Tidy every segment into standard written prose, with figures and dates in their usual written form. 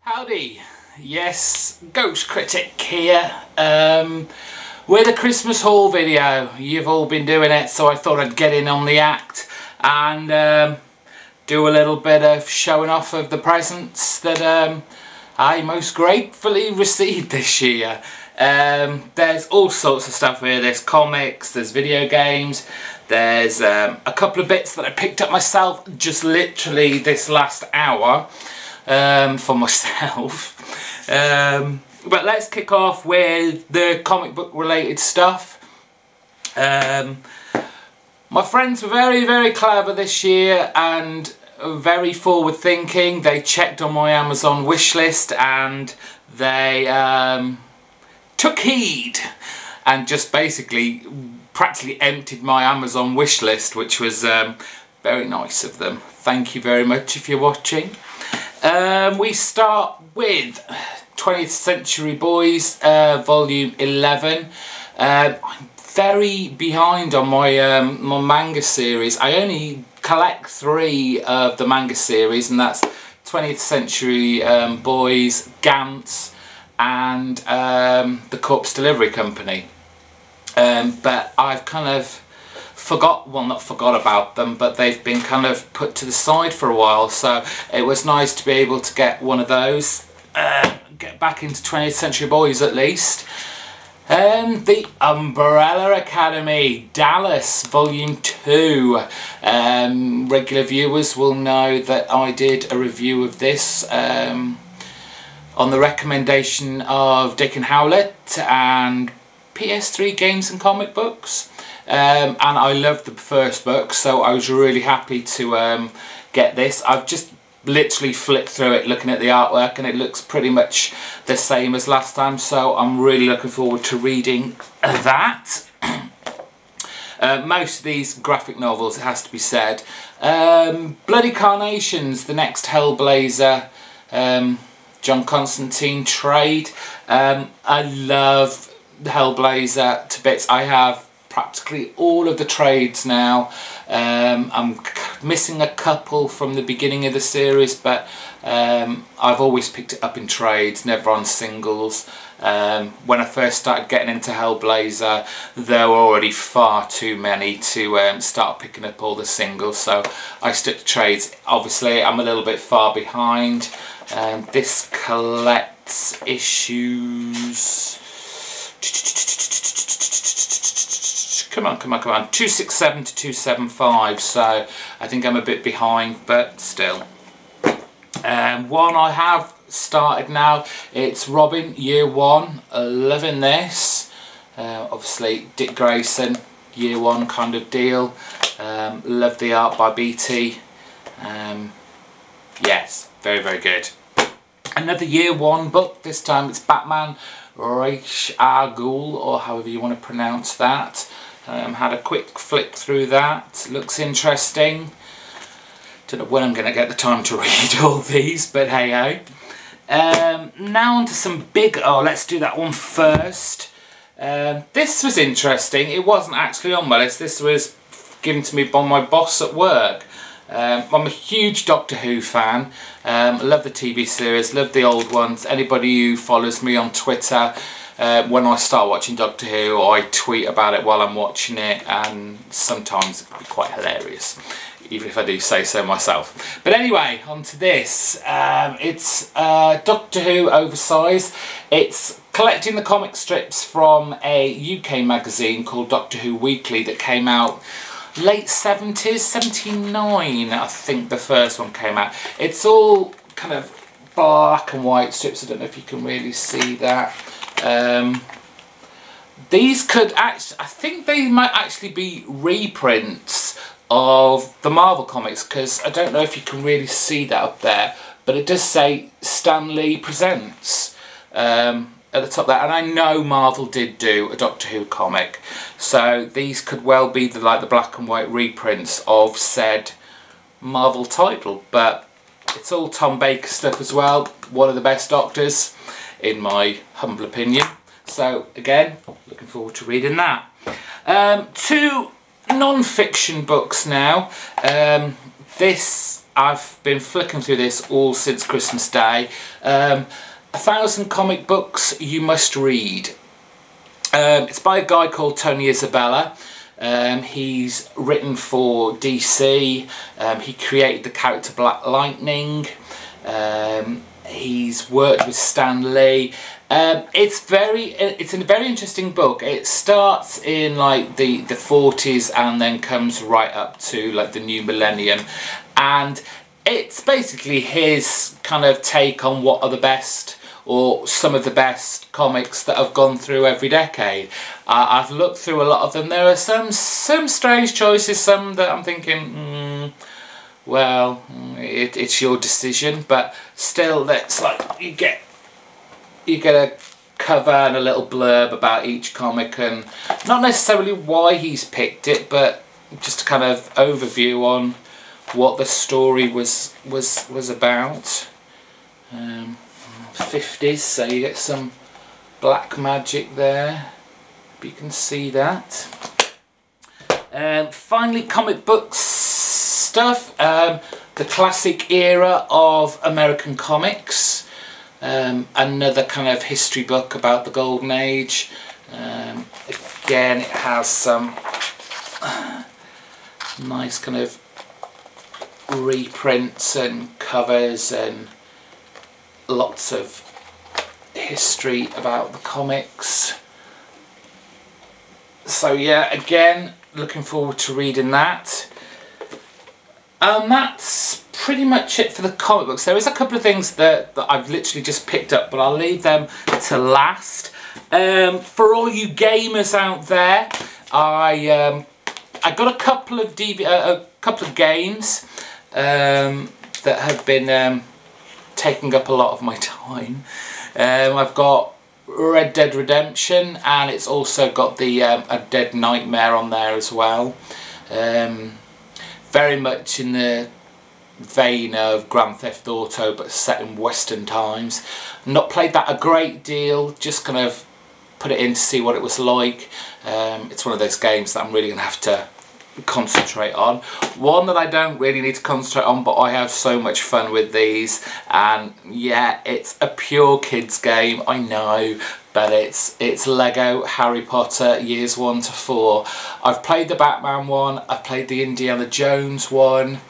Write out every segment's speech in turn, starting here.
Howdy, yes, Ghost Critic here, with a Christmas haul video. You've all been doing it, so I thought I'd get in on the act and do a little bit of showing off of the presents that I most gratefully received this year. There's all sorts of stuff here. There's comics, there's video games, there's a couple of bits that I picked up myself just literally this last hour. For myself, but let's kick off with the comic book related stuff. My friends were very clever this year and very forward thinking. They checked on my Amazon wish list and they took heed and just basically practically emptied my Amazon wish list, which was very nice of them. Thank you very much if you're watching. We start with 20th Century Boys, volume 11. I'm very behind on my my manga series. I only collect 3 of the manga series, and that's 20th Century Boys, Gantz, and the Corpse Delivery Company. But I've kind of not forgot about them, but they've been kind of put to the side for a while, so it was nice to be able to get one of those, get back into 20th Century Boys at least. The Umbrella Academy, Dallas, volume 2. Regular viewers will know that I did a review of this on the recommendation of Dick and Howlett and PS3 Games and Comic Books. And I loved the first book, so I was really happy to get this. I've just literally flicked through it looking at the artwork and it looks pretty much the same as last time, so I'm really looking forward to reading that. Most of these graphic novels, it has to be said. Bloody Carnations, the next Hellblazer John Constantine trade. I love Hellblazer to bits. I have practically all of the trades now. I'm missing a couple from the beginning of the series, but I've always picked it up in trades, never on singles. When I first started getting into Hellblazer, there were already far too many to start picking up all the singles, so I stuck to trades. Obviously I'm a little bit far behind. This collects issues, come on, 267 to 275, so I think I'm a bit behind, but still. One I have started now, it's Robin, Year 1, loving this. Obviously Dick Grayson, Year 1 kind of deal. Love the art by BT. Yes, very good. Another Year 1 book, this time it's Batman Ra's al Ghul, or however you want to pronounce that. Had a quick flick through that, looks interesting. Don't know when I'm going to get the time to read all these, but hey ho. Now on to some big, let's do that one first. This was interesting. It wasn't actually on my list, this was given to me by my boss at work. I'm a huge Doctor Who fan. Love the TV series, love the old ones. Anybody who follows me on Twitter, when I start watching Doctor Who, I tweet about it while I'm watching it, and sometimes it can be quite hilarious, even if I do say so myself. But anyway, on to this. It's Doctor Who Oversize. It's collecting the comic strips from a UK magazine called Doctor Who Weekly that came out late 70s, 79 I think the first one came out. It's all kind of black and white strips, I don't know if you can really see that. These could actually, I think they might actually be reprints of the Marvel comics, because I don't know if you can really see that up there, but it does say Stan Lee Presents at the top there, and I know Marvel did do a Doctor Who comic, so these could well be the black and white reprints of said Marvel title. But it's all Tom Baker stuff as well, one of the best Doctors in my humble opinion, so again looking forward to reading that. 2 non-fiction books now. This I've been flicking through this all since Christmas Day. 1,000 Comic Books You Must Read. It's by a guy called Tony Isabella. He's written for DC. He created the character Black Lightning. He's worked with Stan Lee. It's a very interesting book. It starts in like the 40s and then comes right up to like the new millennium, and it's basically his kind of take on what are the best, or some of the best comics that have gone through every decade. I've looked through a lot of them. There are some strange choices, some that I'm thinking, well, it's your decision, but still, that's like you get a cover and a little blurb about each comic, and not necessarily why he's picked it, but just a kind of overview on what the story was about. 50s, so you get some black magic there, if you can see that. Finally, comic books stuff. The classic era of American comics. Another kind of history book about the Golden Age. Again, it has some nice kind of reprints and covers and lots of history about the comics. So yeah, again, looking forward to reading that. That's pretty much it for the comic books. There is a couple of things that I've literally just picked up, but I'll leave them to last. For all you gamers out there, I got a couple of games that have been taking up a lot of my time. I've got Red Dead Redemption, and it's also got the A Dead Nightmare on there as well. Very much in the vein of Grand Theft Auto, but set in Western times. Not played that a great deal, just kind of put it in to see what it was like. It's one of those games that I'm really going to have to concentrate on. One that I don't really need to concentrate on, but I have so much fun with these, and yeah, it's a pure kids game, I know, but it's Lego Harry Potter years 1 to 4. I've played the Batman one, I've played the Indiana Jones one,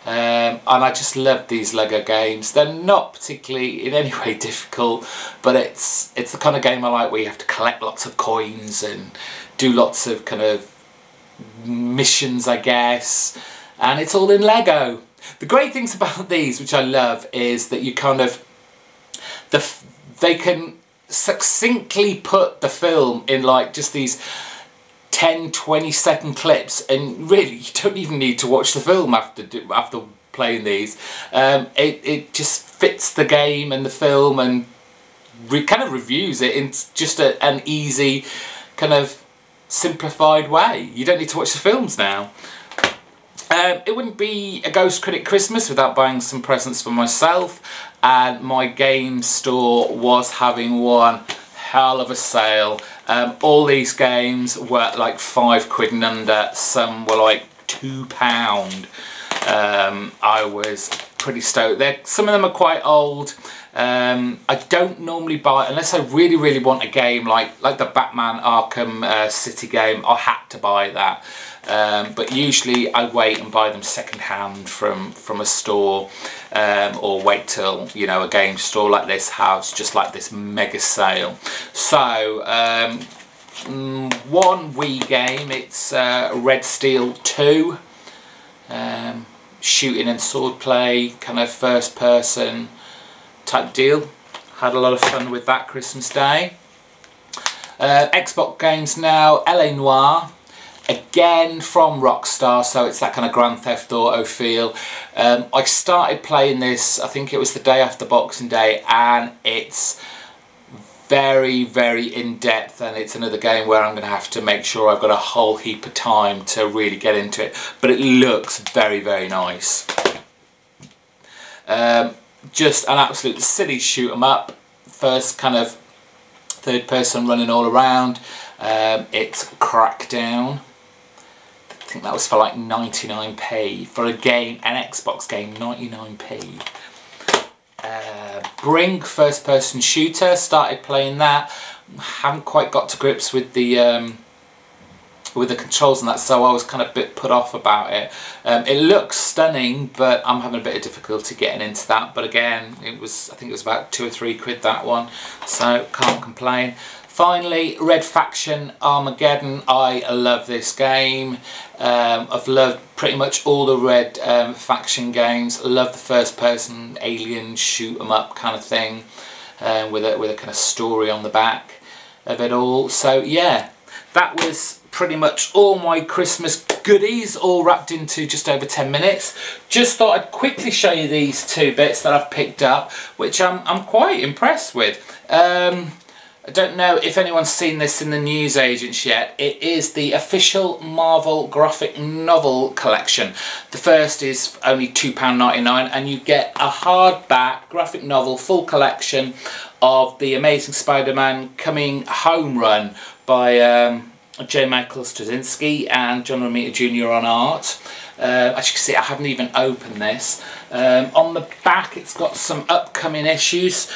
and I just love these Lego games. They're not particularly in any way difficult, but it's the kind of game I like, where you have to collect lots of coins and do lots of kind of missions, I guess, and it's all in Lego. The great things about these, which I love, is that you kind of they can succinctly put the film in like just these 10-20 second clips, and really you don't even need to watch the film after playing these. It just fits the game and the film, and kind of reviews it in just an easy kind of simplified way. You don't need to watch the films now. It wouldn't be a Ghost Critic Christmas without buying some presents for myself, and my game store was having one hell of a sale. All these games were like £5 and under, some were like £2. I was pretty stoked. Some of them are quite old. I don't normally buy, unless I really want a game like the Batman Arkham City game. I had to buy that, but usually I wait and buy them second hand from a store, or wait till, you know, a game store like this has just like this mega sale. So one Wii game, it's Red Steel 2, shooting and swordplay, kind of first person type deal. Had a lot of fun with that Christmas Day. Xbox games now, LA Noire, again from Rockstar, so it's that kind of Grand Theft Auto feel. I started playing this, I think it was the day after Boxing Day, and it's very in-depth, and it's another game where I'm going to have to make sure I've got a whole heap of time to really get into it, but it looks very nice. Just an absolute silly shoot 'em up, first kind of third person running all around. It's Crackdown. think that was for like 99p for a game, an Xbox game, 99p. Brink, first person shooter, started playing that. Haven't quite got to grips with the controls and that, so I was kind of a bit put off about it. It looks stunning, but I'm having a bit of difficulty getting into that. But again, I think it was about 2 or 3 quid, that one, so can't complain. Finally, Red Faction Armageddon. I love this game. I've loved pretty much all the Red Faction games. I love the first person alien shoot 'em up kind of thing, with a kind of story on the back of it all. So yeah, that was pretty much all my Christmas goodies, all wrapped into just over 10 minutes. Just thought I'd quickly show you these 2 bits that I've picked up, which I'm quite impressed with. I don't know if anyone's seen this in the newsagents yet. It is the official Marvel graphic novel collection. The first is only £2.99 and you get a hardback graphic novel full collection of the Amazing Spider-Man Coming Home run by J. Michael Straczynski and John Romita Jr. on art. As you can see, I haven't even opened this. On the back it's got some upcoming issues,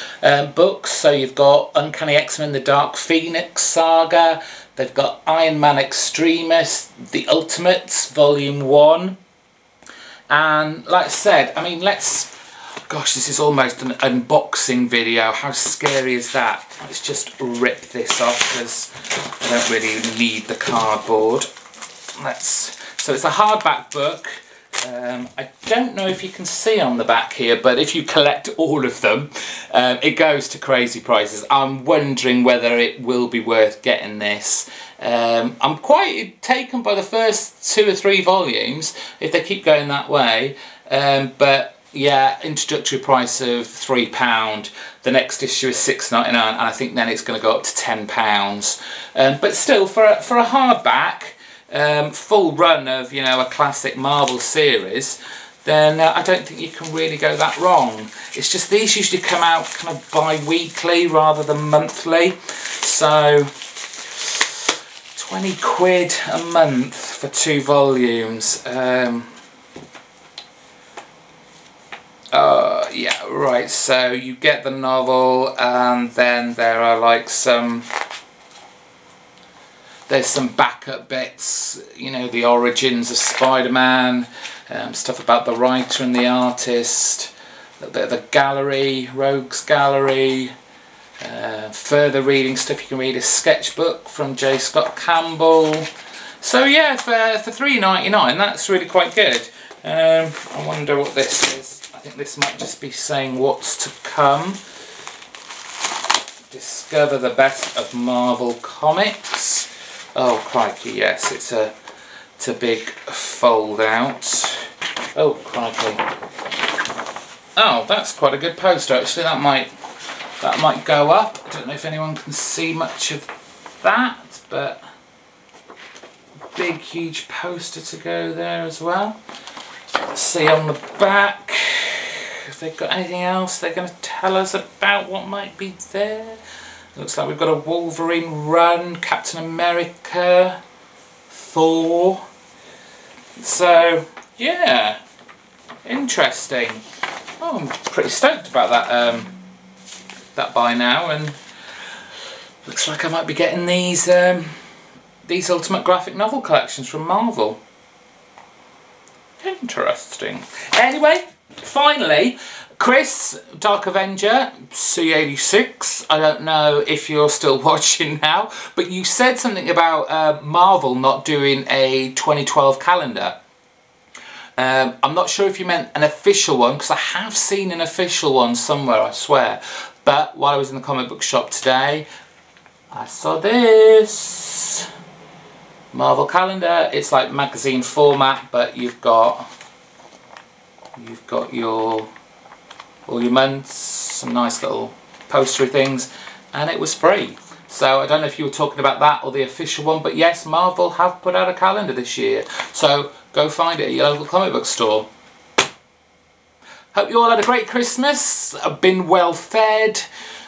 books. So you've got Uncanny X-Men The Dark Phoenix Saga, they've got Iron Man Extremis, The Ultimates Volume 1. And like I said, I mean, gosh, this is almost an unboxing video. How scary is that? Let's just rip this off because I don't really need the cardboard. So it's a hardback book. I don't know if you can see on the back here, but if you collect all of them, it goes to crazy prices. I'm wondering whether it will be worth getting this. I'm quite taken by the first 2 or 3 volumes, if they keep going that way. But yeah, introductory price of £3. The next issue is £6.99, and I think then it's going to go up to £10. But still, for a hardback, full run of, you know, a classic Marvel series, then I don't think you can really go that wrong. It's just these usually come out kind of bi-weekly rather than monthly, so 20 quid a month for 2 volumes. Yeah, right, so you get the novel and then there are like there's some backup bits, you know, the origins of Spider-Man, stuff about the writer and the artist, a little bit of a gallery, rogues gallery, further reading stuff. You can read a sketchbook from J. Scott Campbell. So yeah, for £3.99, that's really quite good. I wonder what this is. I think this might just be saying what's to come. Discover the best of Marvel Comics. Oh crikey, yes, it's a big fold out. Oh crikey. Oh, that's quite a good poster actually. That might go up. I don't know if anyone can see much of that, but big huge poster to go there as well. Let's see on the back if they've got anything else they're going to tell us about what might be there. Looks like we've got a Wolverine run, Captain America, Thor. So yeah, interesting. Oh, I'm pretty stoked about that buy now, and looks like I might be getting these Ultimate Graphic Novel collections from Marvel. Interesting. Anyway, finally, Chris, Dark Avenger, C86. I don't know if you're still watching now, but you said something about Marvel not doing a 2012 calendar. I'm not sure if you meant an official one, because I have seen an official one somewhere, I swear. But while I was in the comic book shop today, I saw this Marvel calendar. It's like magazine format, but you've got your all your months, some nice little postery things, and it was free. So I don't know if you were talking about that or the official one, but yes, Marvel have put out a calendar this year. So go find it at your local comic book store. Hope you all had a great Christmas, been well fed,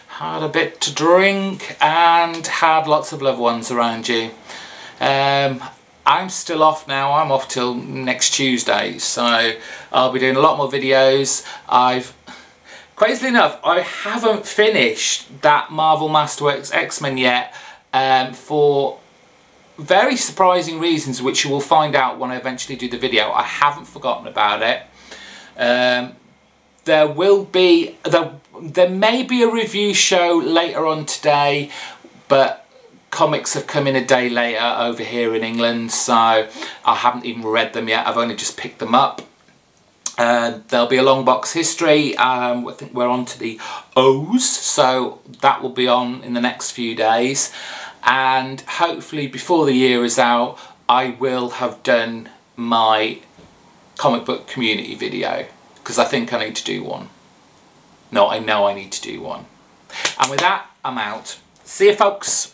had a bit to drink, and had lots of loved ones around you. I I'm still off now. I'm off till next Tuesday, so I'll be doing a lot more videos. Crazily enough, I haven't finished that Marvel Masterworks X-Men yet, for very surprising reasons, which you will find out when I eventually do the video. I haven't forgotten about it. There may be a review show later on today, but comics have come in a day later over here in England, so I haven't even read them yet. I've only just picked them up. There'll be a long box history. I think we're on to the O's, so that will be on in the next few days. And hopefully before the year is out, I will have done my comic book community video, because I think I need to do one. No, I know I need to do one. And with that, I'm out. See you, folks.